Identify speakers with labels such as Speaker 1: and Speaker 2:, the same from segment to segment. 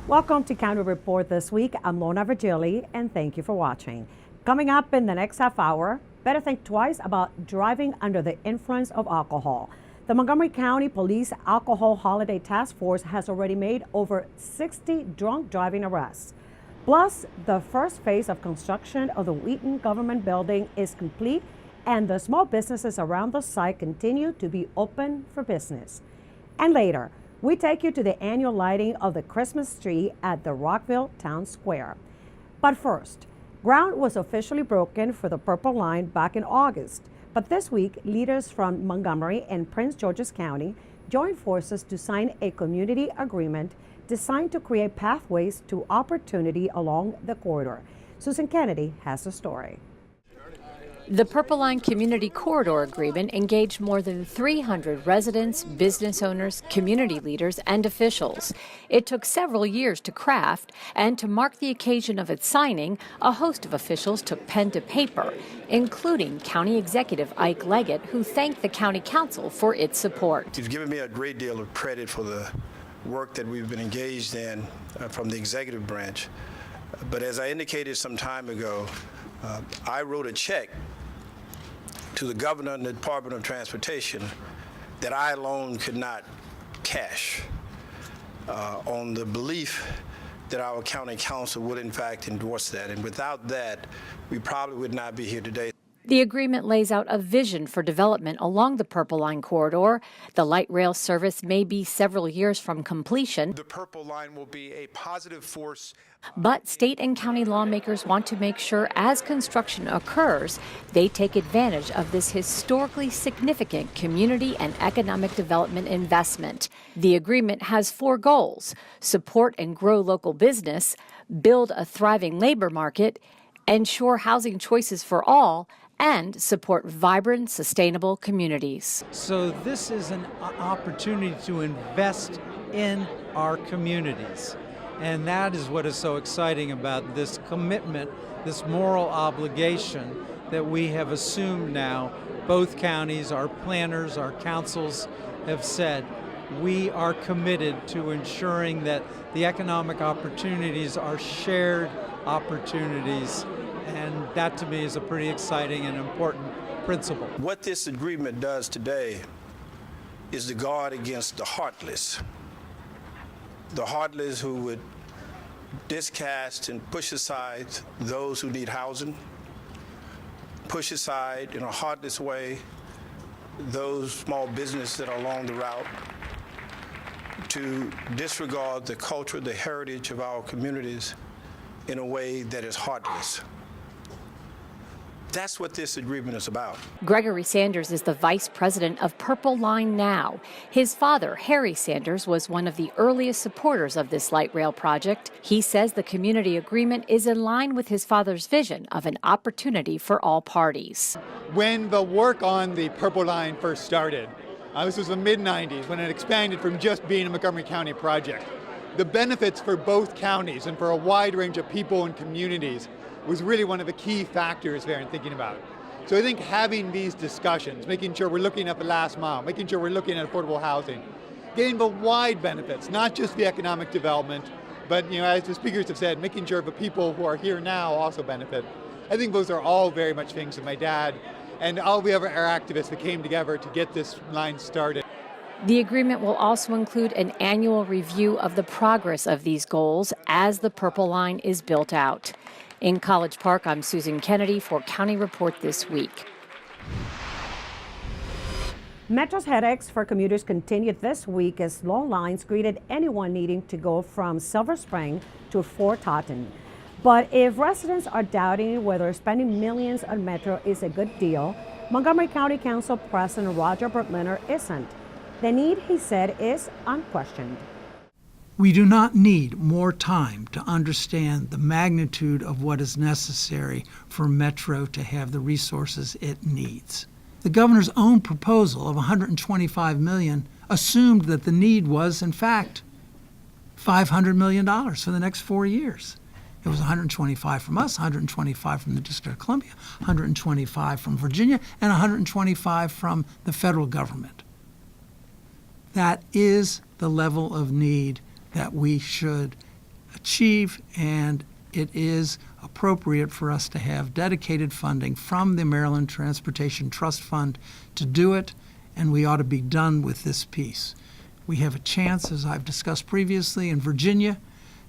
Speaker 1: Welcome to County Report this week. I'm Lorna Virgili, and thank you for watching. Coming up in the next half hour, better think twice about driving under the influence of alcohol. The Montgomery County Police Alcohol Holiday Task Force has already made over 60 drunk driving arrests. Plus, the first phase of construction of the Wheaton Government Building is complete, and the small businesses around the site continue to be open for business. And later, we take you to the annual lighting of the Christmas tree at the Rockville Town Square. But first, ground was officially broken for the Purple Line back in August. But this week, leaders from Montgomery and Prince George's County joined forces to sign a community agreement designed to create pathways to opportunity along the corridor. Susan Kennedy has the story.
Speaker 2: The Purple Line Community Corridor Agreement engaged more than 300 residents, business owners, community leaders, and officials. It took several years to craft, and to mark the occasion of its signing, a host of officials took pen to paper, including County Executive Ike Leggett, who thanked the County Council for its support.
Speaker 3: He's given me a great deal of credit for the work that we've been engaged in from the executive branch. But as I indicated some time ago, I wrote a check to the governor and the Department of Transportation that I alone could not cash on the belief that our county council would in fact endorse that. And without that, we probably would not be here today.
Speaker 2: The agreement lays out a vision for development along the Purple Line corridor. The light rail service may be several years from completion.
Speaker 4: The Purple Line will be a positive force.
Speaker 2: But state and county lawmakers want to make sure as construction occurs, they take advantage of this historically significant community and economic development investment. The agreement has 4 goals: support and grow local business, build a thriving labor market, ensure housing choices for all, and support vibrant, sustainable communities.
Speaker 5: So this is an opportunity to invest in our communities. And that is what is so exciting about this commitment, this moral obligation that we have assumed now. Both counties, our planners, our councils have said, we are committed to ensuring that the economic opportunities are shared opportunities. And that to me is a pretty exciting and important principle.
Speaker 3: What this agreement does today is to guard against the heartless who would discast and push aside those who need housing, push aside in a heartless way those small businesses that are along the route, to disregard the culture, the heritage of our communities in a way that is heartless. That's what this agreement is about.
Speaker 2: Gregory Sanders is the vice president of Purple Line now. His father, Harry Sanders, was one of the earliest supporters of this light rail project. He says the community agreement is in line with his father's vision of an opportunity for all parties.
Speaker 6: When the work on the Purple Line first started, this was the mid-90s, when it expanded from just being a Montgomery County project. The benefits for both counties and for a wide range of people and communities was really one of the key factors there in thinking about it. So I think having these discussions, making sure we're looking at the last mile, making sure we're looking at affordable housing, getting the wide benefits, not just the economic development, but as the speakers have said, making sure the people who are here now also benefit. I think those are all very much things that my dad and all the other activists that came together to get this line started.
Speaker 2: The agreement will also include an annual review of the progress of these goals as the Purple Line is built out. In College Park, I'm Susan Kennedy for County Report This Week.
Speaker 1: Metro's headaches for commuters continued this week as long lines greeted anyone needing to go from Silver Spring to Fort Totten. But if residents are doubting whether spending millions on Metro is a good deal, Montgomery County Council President Roger Bertliner isn't. The need, he said, is unquestioned.
Speaker 7: We do not need more time to understand the magnitude of what is necessary for Metro to have the resources it needs. The governor's own proposal of $125 million assumed that the need was, in fact, $500 million for the next 4 years. It was 125 from us, 125 from the District of Columbia, 125 from Virginia, and 125 from the federal government. That is the level of need that we should achieve, and it is appropriate for us to have dedicated funding from the Maryland Transportation Trust Fund to do it, and we ought to be done with this piece. We have a chance, as I've discussed previously, in Virginia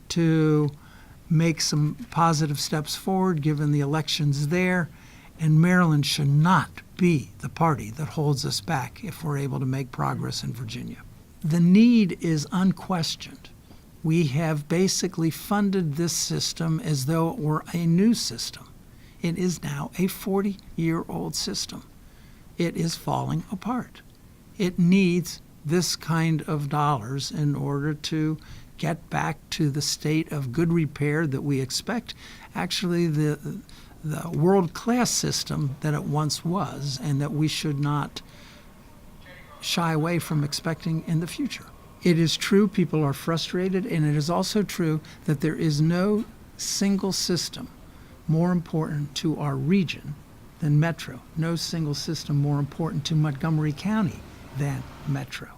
Speaker 7: to make some positive steps forward given the elections there, and Maryland should not be the party that holds us back if we're able to make progress in Virginia. The need is unquestioned. We have basically funded this system as though it were a new system. It is now a 40-year-old system. It is falling apart. It needs this kind of dollars in order to get back to the state of good repair that we expect, actually the world-class system that it once was, and that we should not shy away from expecting in the future. It is true people are frustrated, and it is also true that there is no single system more important to our region than Metro. No single system more important to Montgomery County than Metro.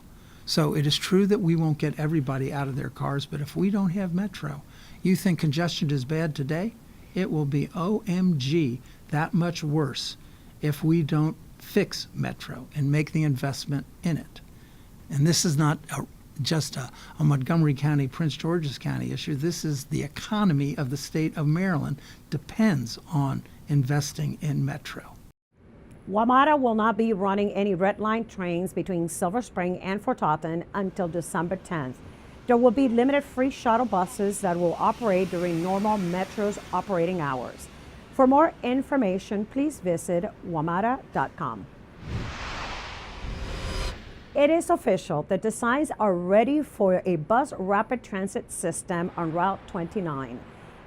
Speaker 7: So it is true that we won't get everybody out of their cars, but if we don't have Metro, you think congestion is bad today? It will be OMG that much worse if we don't fix Metro and make the investment in it. And this is not just a Montgomery County, Prince George's County issue. This is the economy of the state of Maryland depends on investing in Metro.
Speaker 1: WMATA will not be running any red line trains between Silver Spring and Fort Totten until December 10th. There will be limited free shuttle buses that will operate during normal Metro's operating hours. For more information, please visit wmata.com. It is official. The designs are ready for a bus rapid transit system on Route 29.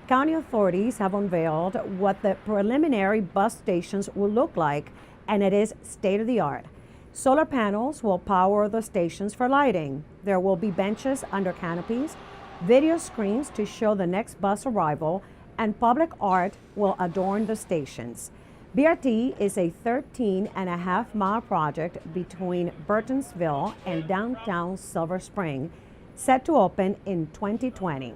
Speaker 1: County authorities have unveiled what the preliminary bus stations will look like, and it is state-of-the-art. Solar panels will power the stations for lighting. There will be benches under canopies, video screens to show the next bus arrival, and public art will adorn the stations. BRT is a 13.5-mile project between Burtonsville and downtown Silver Spring, set to open in 2020.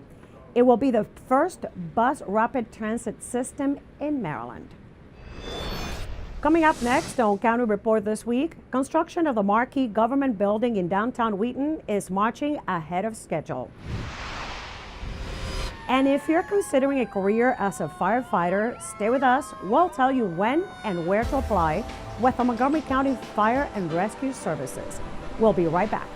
Speaker 1: It will be the first bus rapid transit system in Maryland. Coming up next on County Report this week, construction of the marquee government building in downtown Wheaton is marching ahead of schedule. And if you're considering a career as a firefighter, stay with us. We'll tell you when and where to apply with the Montgomery County Fire and Rescue Services. We'll be right back.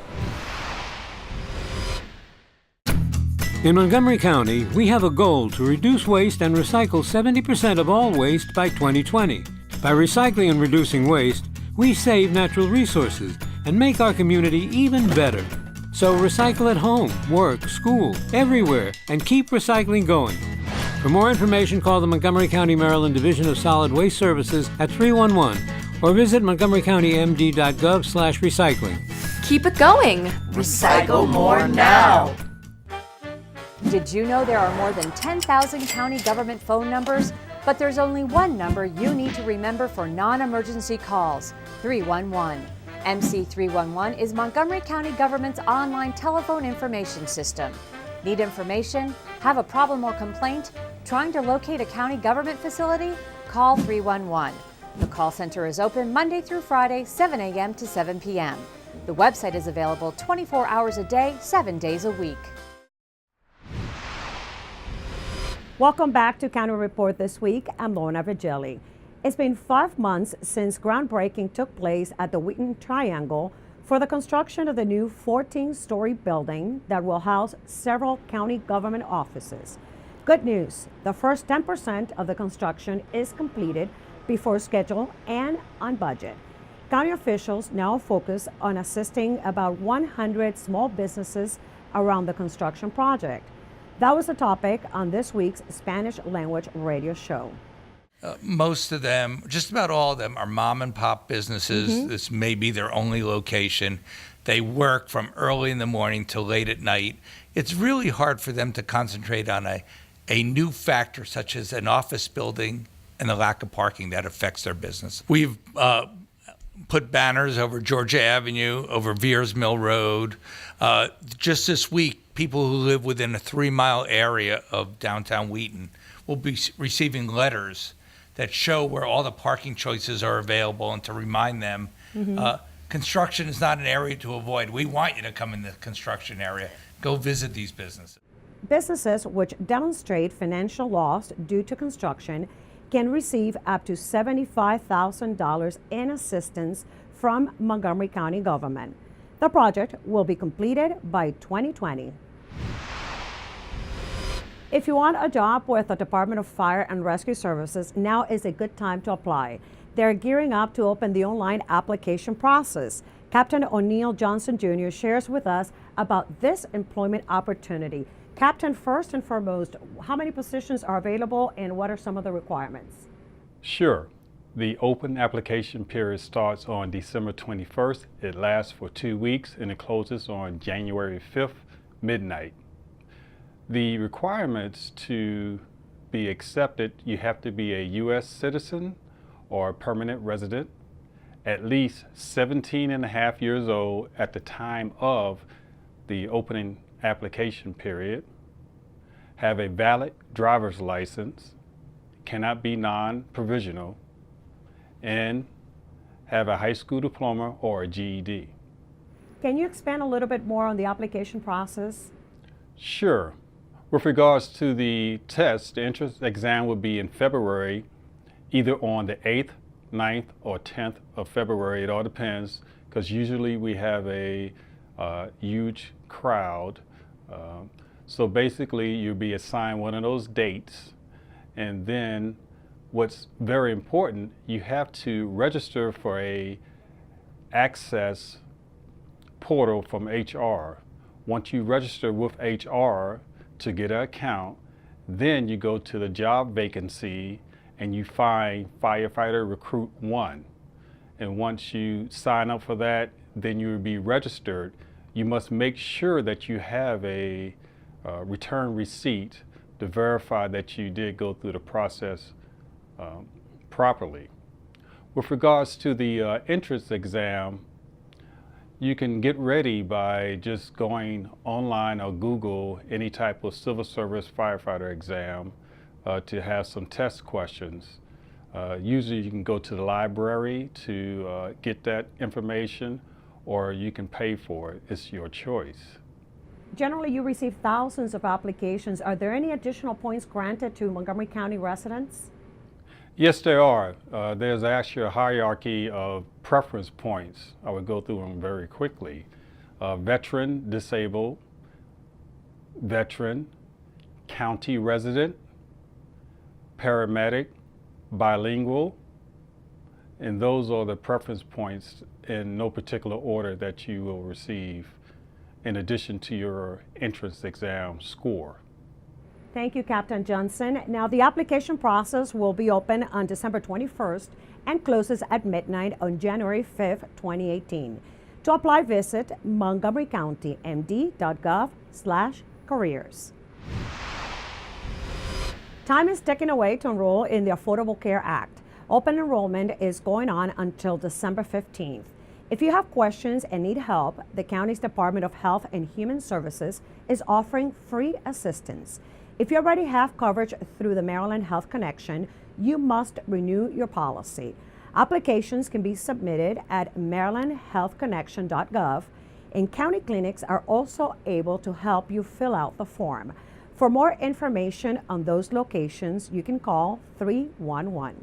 Speaker 8: In Montgomery County, we have a goal to reduce waste and recycle 70% of all waste by 2020. By recycling and reducing waste, we save natural resources and make our community even better. So recycle at home, work, school, everywhere, and keep recycling going. For more information, call the Montgomery County, Maryland Division of Solid Waste Services at 311 or visit montgomerycountymd.gov/recycling.
Speaker 9: Keep it going. Recycle more now.
Speaker 2: Did you know there are more than 10,000 county government phone numbers? But there's only one number you need to remember for non-emergency calls, 311. MC311 is Montgomery County Government's online telephone information system. Need information? Have a problem or complaint? Trying to locate a county government facility? Call 311. The call center is open Monday through Friday, 7 a.m. to 7 p.m. The website is available 24 hours a day, 7 days a week.
Speaker 1: Welcome back to County Report this week. I'm Lorna Virgili. It's been 5 months since groundbreaking took place at the Wheaton Triangle for the construction of the new 14-story building that will house several county government offices. Good news, the first 10% of the construction is completed before schedule and on budget. County officials now focus on assisting about 100 small businesses around the construction project. That was the topic on this week's Spanish language radio show.
Speaker 10: Most of them, just about all of them, are mom and pop businesses. This may be their only location. They work from early in the morning till late at night. It's really hard for them to concentrate on a new factor such as an office building and the lack of parking that affects their business. We've put banners over Georgia Avenue, over Veers Mill Road. Just this week, people who live within a 3-mile area of downtown Wheaton will be receiving letters that show where all the parking choices are available and to remind them construction is not an area to avoid. We want you to come in the construction area. Go visit these businesses.
Speaker 1: Businesses which demonstrate financial loss due to construction can receive up to $75,000 in assistance from Montgomery County government. The project will be completed by 2020. If you want a job with the Department of Fire and Rescue Services, now is a good time to apply. They're gearing up to open the online application process. Captain O'Neill Johnson Jr. shares with us about this employment opportunity. Captain, first and foremost, how many positions are available and what are some of the requirements?
Speaker 11: Sure. The open application period starts on December 21st. It lasts for 2 weeks and it closes on January 5th, midnight. The requirements to be accepted, you have to be a U.S. citizen or a permanent resident, at least 17 and a half years old at the time of the opening application period, have a valid driver's license, cannot be non-provisional, and have a high school diploma or a GED.
Speaker 1: Can you expand a little bit more on the application process?
Speaker 11: Sure. With regards to the test, the entrance exam will be in February, either on the 8th, 9th, or 10th of February. It all depends, because usually we have a huge crowd. So basically, you'll be assigned one of those dates, and then what's very important, you have to register for a access portal from HR. Once you register with HR to get an account, then you go to the job vacancy and you find Firefighter Recruit 1. And once you sign up for that, then you will be registered. You must make sure that you have a return receipt to verify that you did go through the process properly. With regards to the entrance exam, you can get ready by just going online or Google any type of civil service firefighter exam to have some test questions. Usually you can go to the library to get that information, or you can pay for it. It's your choice.
Speaker 1: Generally, you receive thousands of applications. Are there any additional points granted to Montgomery County residents?
Speaker 11: Yes, there are. There's actually a hierarchy of preference points. I would go through them very quickly. Veteran, disabled, veteran, county resident, paramedic, bilingual, and those are the preference points in no particular order that you will receive in addition to your entrance exam score.
Speaker 1: Thank you, Captain Johnson. Now, the application process will be open on December 21st and closes at midnight on January 5th, 2018. To apply, visit montgomerycountymd.gov/careers. Time is ticking away to enroll in the Affordable Care Act. Open enrollment is going on until December 15th. If you have questions and need help, the county's Department of Health and Human Services is offering free assistance. If you already have coverage through the Maryland Health Connection, you must renew your policy. Applications can be submitted at marylandhealthconnection.gov, and county clinics are also able to help you fill out the form. For more information on those locations, you can call 311.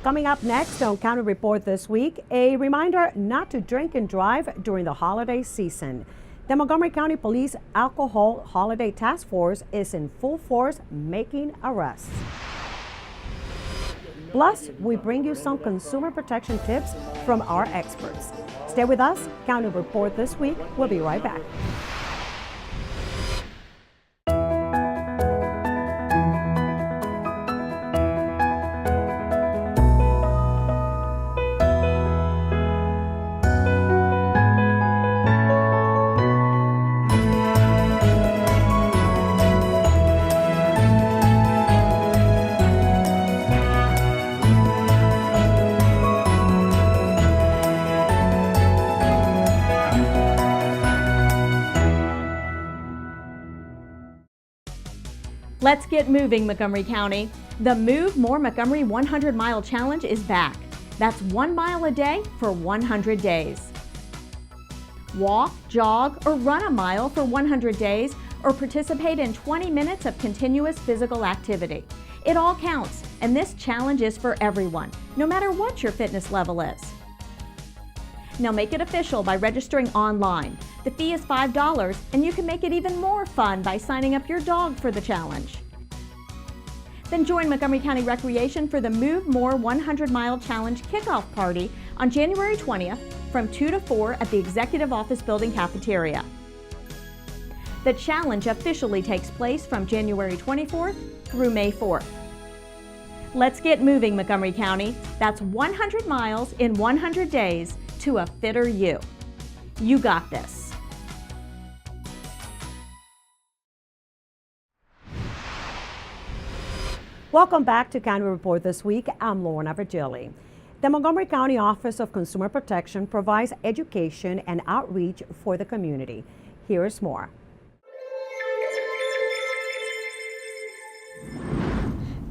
Speaker 1: Coming up next on County Report this week, a reminder not to drink and drive during the holiday season. The Montgomery County Police Alcohol Holiday Task Force is in full force making arrests. Plus, we bring you some consumer protection tips from our experts. Stay with us. County Report this week. We'll be right back.
Speaker 12: Let's get moving, Montgomery County. The Move More Montgomery 100 Mile Challenge is back. That's 1 mile a day for 100 days. Walk, jog, or run a mile for 100 days, or participate in 20 minutes of continuous physical activity. It all counts, and this challenge is for everyone, no matter what your fitness level is. Now make it official by registering online. The fee is $5, and you can make it even more fun by signing up your dog for the challenge. Then join Montgomery County Recreation for the Move More 100 Mile Challenge kickoff party on January 20th from 2 to 4 at the Executive Office Building cafeteria. The challenge officially takes place from January 24th through May 4th. Let's get moving, Montgomery County. That's 100 miles in 100 days to a fitter you. You got this.
Speaker 1: Welcome back to County Report This Week. I'm Lorna Virgili. The Montgomery County Office of Consumer Protection provides education and outreach for the community. Here's more.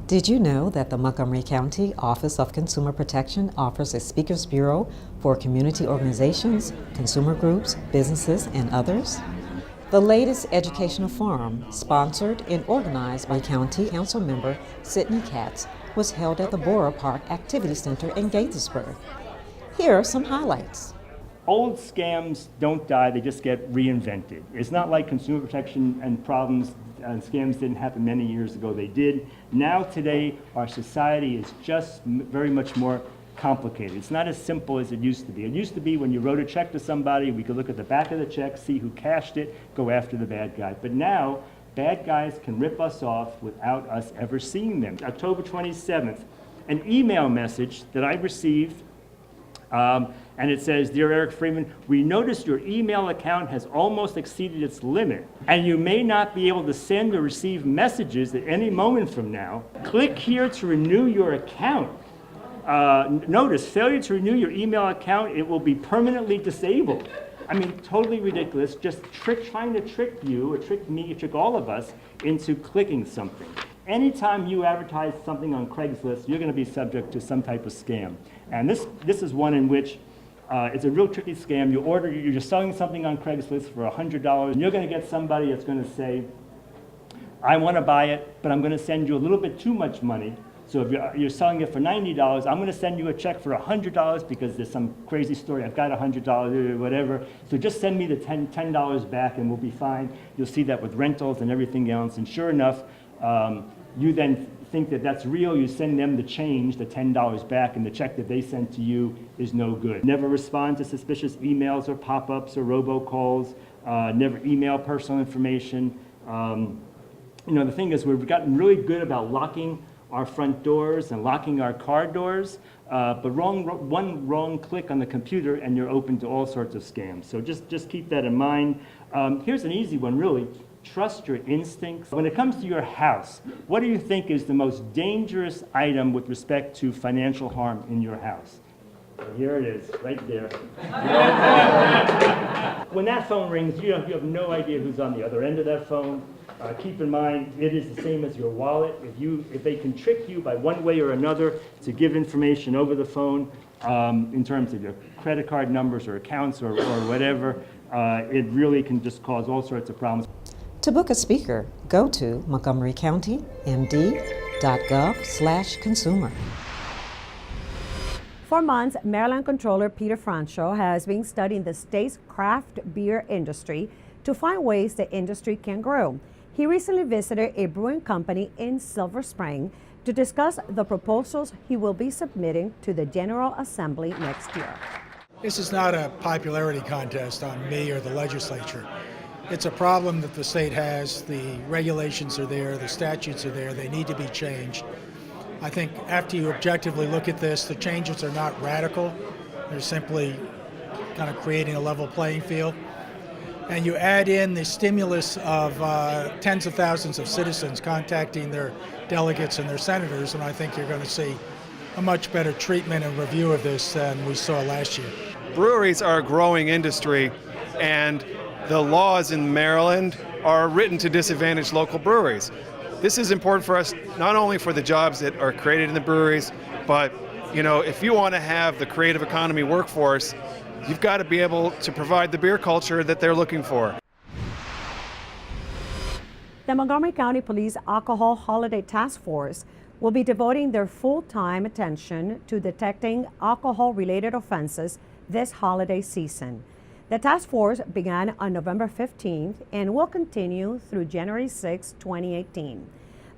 Speaker 13: Did you know that the Montgomery County Office of Consumer Protection offers a speakers bureau for community organizations, consumer groups, businesses, and others? The latest educational forum, sponsored and organized by County Council member Sidney Katz, was held at the Borough Park Activity Center in Gaithersburg. Here are some highlights.
Speaker 14: Old scams don't die, they just get reinvented. It's not like consumer protection and problems and scams didn't happen many years ago, they did. Now today, our society is just very much more complicated. It's not as simple as it used to be. It used to be when you wrote a check to somebody, we could look at the back of the check, see who cashed it, go after the bad guy. But now, bad guys can rip us off without us ever seeing them. October 27th, an email message that I received, and it says, "Dear Eric Freeman, we noticed your email account has almost exceeded its limit, and you may not be able to send or receive messages at any moment from now. Click here to renew your account. Notice, failure to renew your email account, it will be permanently disabled." I mean, totally ridiculous, just trying to trick you, or trick me, trick all of us into clicking something. Anytime you advertise something on Craigslist, you're going to be subject to some type of scam. And this is one in which it's a real tricky scam. You're selling something on Craigslist for $100, and you're going to get somebody that's going to say, "I want to buy it, but I'm going to send you a little bit too much money. So if you're selling it for $90, I'm going to send you a check for $100 because there's some crazy story. I've got $100 or whatever. So just send me the $10 back and we'll be fine." You'll see that with rentals and everything else. And sure enough, you then think that that's real. You send them the change, the $10 back, and the check that they sent to you is no good. Never respond to suspicious emails or pop-ups or robocalls. Never email personal information. The thing is, we've gotten really good about locking our front doors and locking our car doors, but one wrong click on the computer and you're open to all sorts of scams. So just keep that in mind. Here's an easy one, really. Trust your instincts. When it comes to your house, what do you think is the most dangerous item with respect to financial harm in your house? Here it is, right there. When that phone rings, you have no idea who's on the other end of that phone. Keep in mind, it is the same as your wallet. If they can trick you by one way or another to give information over the phone in terms of your credit card numbers or accounts or whatever, it really can just cause all sorts of problems.
Speaker 13: To book a speaker, go to montgomerycountymd.gov/consumer.
Speaker 1: For months, Maryland Controller Peter Francho has been studying the state's craft beer industry to find ways the industry can grow. He recently visited a brewing company in Silver Spring to discuss the proposals he will be submitting to the General Assembly next year.
Speaker 15: This is not a popularity contest on me or the legislature. It's a problem that the state has. The regulations are there, the statutes are there, they need to be changed. I think after you objectively look at this, the changes are not radical. They're simply kind of creating a level playing field. And you add in the stimulus of tens of thousands of citizens contacting their delegates and their senators, and I think you're going to see a much better treatment and review of this than we saw last year.
Speaker 16: Breweries are a growing industry, and the laws in Maryland are written to disadvantage local breweries. this is important for us, not only for the jobs that are created in the breweries, but if you want to have the creative economy workforce, you've got to be able to provide the beer culture that they're looking for.
Speaker 1: The Montgomery County Police Alcohol Holiday Task Force will be devoting their full-time attention to detecting alcohol-related offenses this holiday season. The task force began on November 15th and will continue through January 6, 2018.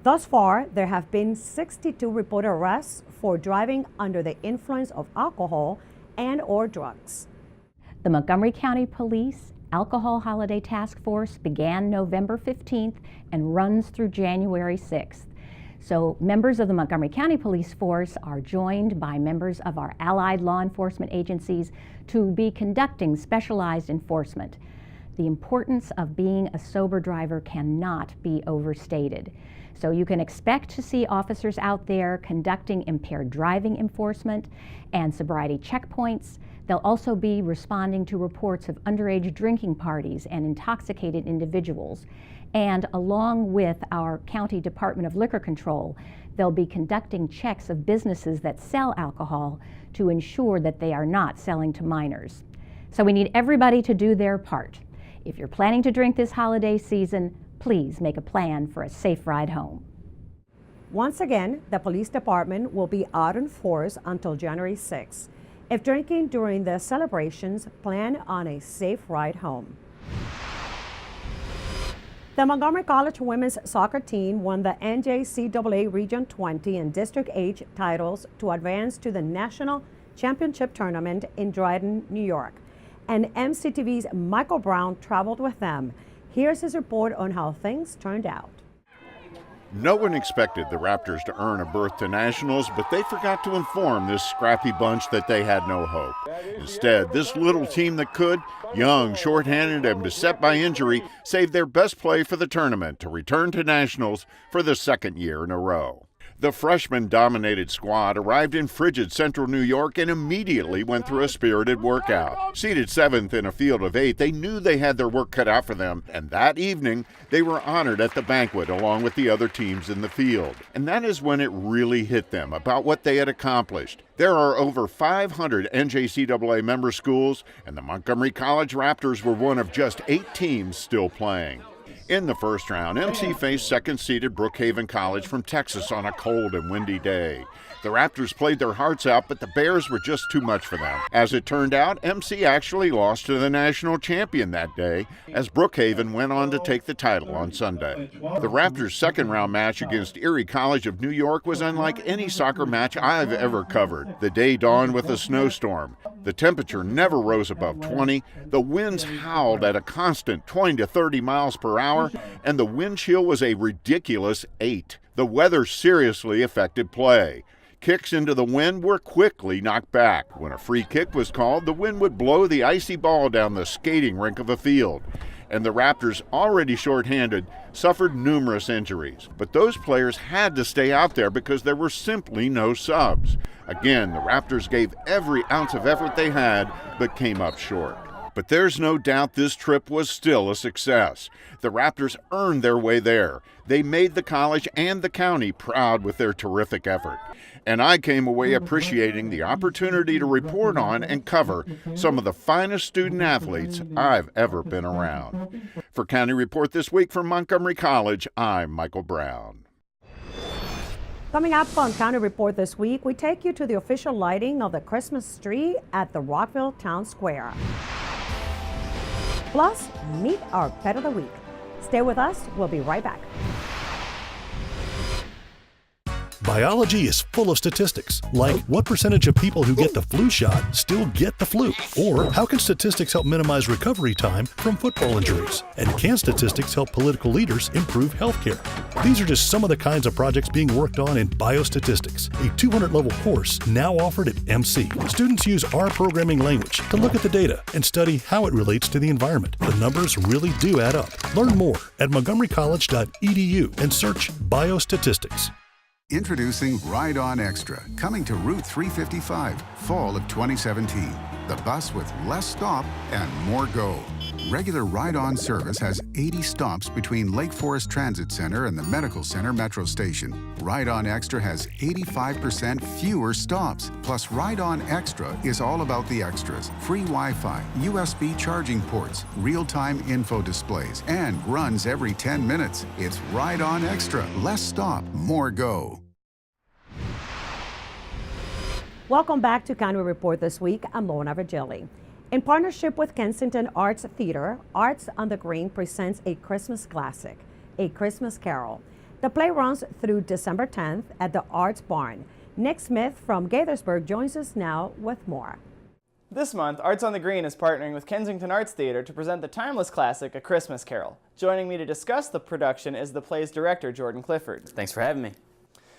Speaker 1: Thus far, there have been 62 reported arrests for driving under the influence of alcohol and/or drugs.
Speaker 17: The Montgomery County Police Alcohol Holiday Task Force began November 15th and runs through January 6th. So members of the Montgomery County Police Force are joined by members of our allied law enforcement agencies to be conducting specialized enforcement. The importance of being a sober driver cannot be overstated. So you can expect to see officers out there conducting impaired driving enforcement and sobriety checkpoints. They'll also be responding to reports of underage drinking parties and intoxicated individuals. And along with our County Department of Liquor Control, they'll be conducting checks of businesses that sell alcohol to ensure that they are not selling to minors. So we need everybody to do their part. If you're planning to drink this holiday season, please make a plan for a safe ride home.
Speaker 1: Once again, the police department will be out in force until January 6th. If drinking during the celebrations, plan on a safe ride home. The Montgomery College women's soccer team won the NJCAA Region 20 and District H titles to advance to the National Championship Tournament in Dryden, New York. And MCTV's Michael Brown traveled with them. Here's his report on how things turned out.
Speaker 18: No one expected the Raptors to earn a berth to nationals, but they forgot to inform this scrappy bunch that they had no hope. Instead, this little team that could, young, shorthanded, and beset by injury, saved their best play for the tournament to return to nationals for the second year in a row. The freshman-dominated squad arrived in frigid central New York and immediately went through a spirited workout. Seated 7th in a field of 8, they knew they had their work cut out for them, and that evening, they were honored at the banquet along with the other teams in the field. And that is when it really hit them about what they had accomplished. There are over 500 NJCAA member schools, and the Montgomery College Raptors were one of just 8 teams still playing. In the first round, MC faced second-seeded Brookhaven College from Texas on a cold and windy day. The Raptors played their hearts out, but the Bears were just too much for them. As it turned out, MC actually lost to the national champion that day, as Brookhaven went on to take the title on Sunday. The Raptors' second-round match against Erie College of New York was unlike any soccer match I've ever covered. The day dawned with a snowstorm. The temperature never rose above 20, the winds howled at a constant 20 to 30 miles per hour, and the wind chill was a ridiculous 8. The weather seriously affected play. Kicks into the wind were quickly knocked back. When a free kick was called, the wind would blow the icy ball down the skating rink of a field. And the Raptors, already shorthanded, suffered numerous injuries. But those players had to stay out there because there were simply no subs. Again, the Raptors gave every ounce of effort they had, but came up short. But there's no doubt this trip was still a success. The Raptors earned their way there. They made the college and the county proud with their terrific effort. And I came away appreciating the opportunity to report on and cover some of the finest student athletes I've ever been around. For County Report This Week from Montgomery College, I'm Michael Brown.
Speaker 1: Coming up on County Report This Week, we take you to the official lighting of the Christmas tree at the Rockville Town Square. Plus, meet our Pet of the Week. Stay with us. We'll be right back.
Speaker 19: Biology is full of statistics, like what percentage of people who get the flu shot still get the flu? Or how can statistics help minimize recovery time from football injuries? And can statistics help political leaders improve healthcare? These are just some of the kinds of projects being worked on in Biostatistics, a 200-level course now offered at MC. Students use R programming language to look at the data and study how it relates to the environment. The numbers really do add up. Learn more at montgomerycollege.edu and search Biostatistics.
Speaker 20: Introducing Ride On Extra, coming to Route 355, fall of 2017. The bus with less stop and more go. Regular ride-on service has 80 stops between Lake Forest Transit Center and the Medical Center Metro Station. Ride-on Extra has 85% fewer stops. Plus, Ride-on Extra is all about the extras. Free Wi-Fi, USB charging ports, real-time info displays, and runs every 10 minutes. It's Ride-on Extra. Less stop, more go.
Speaker 1: Welcome back to County Report This Week. I'm Lorna Virgili. In partnership with Kensington Arts Theater, Arts on the Green presents a Christmas classic, A Christmas Carol. The play runs through December 10th at the Arts Barn. Nick Smith from Gaithersburg joins us now with more.
Speaker 21: This month, Arts on the Green is partnering with Kensington Arts Theater to present the timeless classic, A Christmas Carol. Joining me to discuss the production is the play's director, Jordan Clifford.
Speaker 22: Thanks for having me.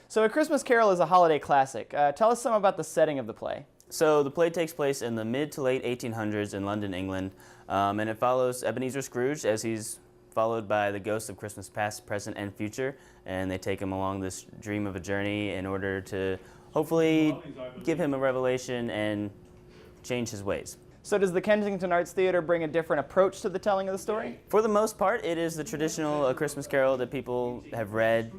Speaker 21: So A Christmas Carol is a holiday classic. Tell us some about the setting of the play.
Speaker 22: So the play takes place in the mid to late 1800s in London, England, and it follows Ebenezer Scrooge as he's followed by the ghosts of Christmas past, present, and future, and they take him along this dream of a journey in order to hopefully give him a revelation and change his ways.
Speaker 21: So does the Kensington Arts Theater bring a different approach to the telling of the story?
Speaker 22: For the most part, it is the traditional A Christmas Carol that people have read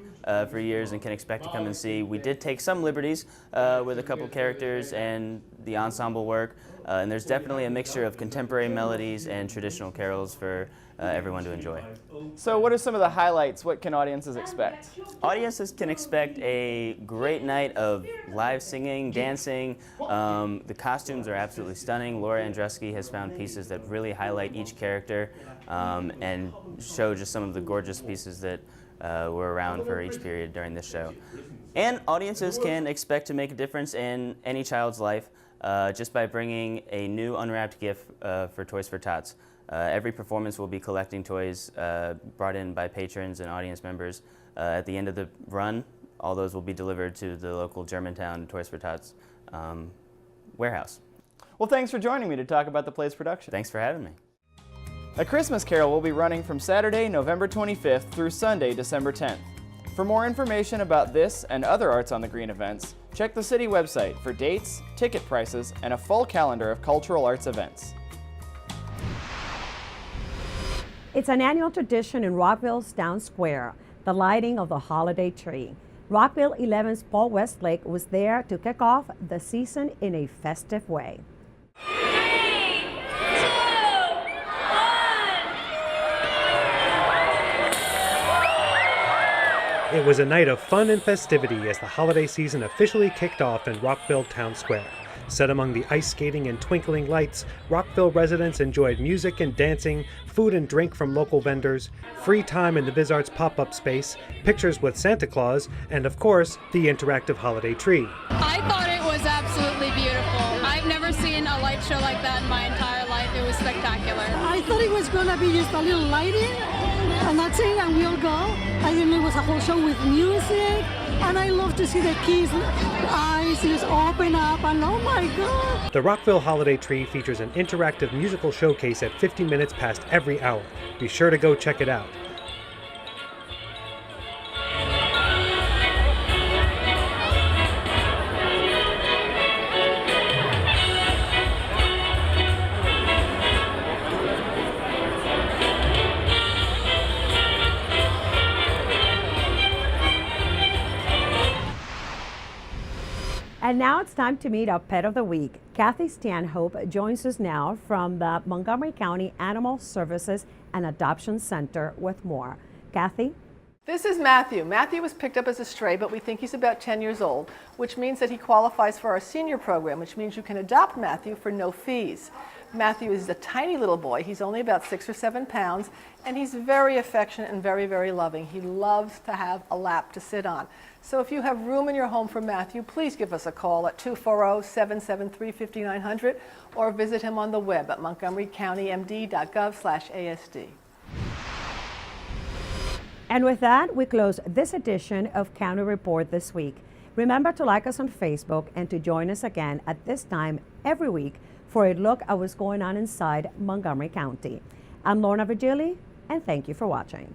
Speaker 22: for years and can expect to come and see. We did take some liberties with a couple characters and the ensemble work, and there's definitely a mixture of contemporary melodies and traditional carols for everyone to enjoy.
Speaker 21: So what are some of the highlights? What can audiences expect?
Speaker 22: Audiences can expect a great night of live singing, dancing. The costumes are absolutely stunning. Laura Andruski has found pieces that really highlight each character and show just some of the gorgeous pieces that were around for each period during this show. And audiences can expect to make a difference in any child's life just by bringing a new unwrapped gift for Toys for Tots. Every performance will be collecting toys brought in by patrons and audience members. At the end of the run, all those will be delivered to the local Germantown Toys for Tots warehouse.
Speaker 21: Well, thanks for joining me to talk about the play's production.
Speaker 22: Thanks for having me.
Speaker 21: A Christmas Carol will be running from Saturday, November 25th through Sunday, December 10th. For more information about this and other Arts on the Green events, check the city website for dates, ticket prices, and a full calendar of cultural arts events.
Speaker 1: It's an annual tradition in Rockville's Town Square, the lighting of the holiday tree. Rockville 11's Paul Westlake was there to kick off the season in a festive way.
Speaker 23: It was a night of fun and festivity as the holiday season officially kicked off in Rockville Town Square. Set among the ice skating and twinkling lights, Rockville residents enjoyed music and dancing, food and drink from local vendors, free time in the Biz Arts pop-up space, pictures with Santa Claus, and of course, the interactive holiday tree.
Speaker 24: I thought it was absolutely beautiful. I've never seen a light show like that in my entire life. It was spectacular.
Speaker 25: I thought it was going to be just a little lighting, and that's it, and we'll go. I didn't know it was a whole show with music, and I love to see the kids' eyes just open up, and oh my God.
Speaker 23: The Rockville Holiday Tree features an interactive musical showcase at 50 minutes past every hour. Be sure to go check it out.
Speaker 1: And now it's time to meet our pet of the week. Kathy Stanhope joins us now from the Montgomery County Animal Services and Adoption Center with more. Kathy?
Speaker 26: This is Matthew. Matthew was picked up as a stray, but we think he's about 10 years old, which means that he qualifies for our senior program, which means you can adopt Matthew for no fees. Matthew is a tiny little boy. He's only about 6 or 7 pounds, and he's very affectionate and very, very loving. He loves to have a lap to sit on. So if you have room in your home for Matthew, please give us a call at 240-773-5900 or visit him on the web at montgomerycountymd.gov/ASD.
Speaker 1: And with that, we close this edition of County Report This Week. Remember to like us on Facebook and to join us again at this time every week for a look at what's going on inside Montgomery County. I'm Lorna Virgili, and thank you for watching.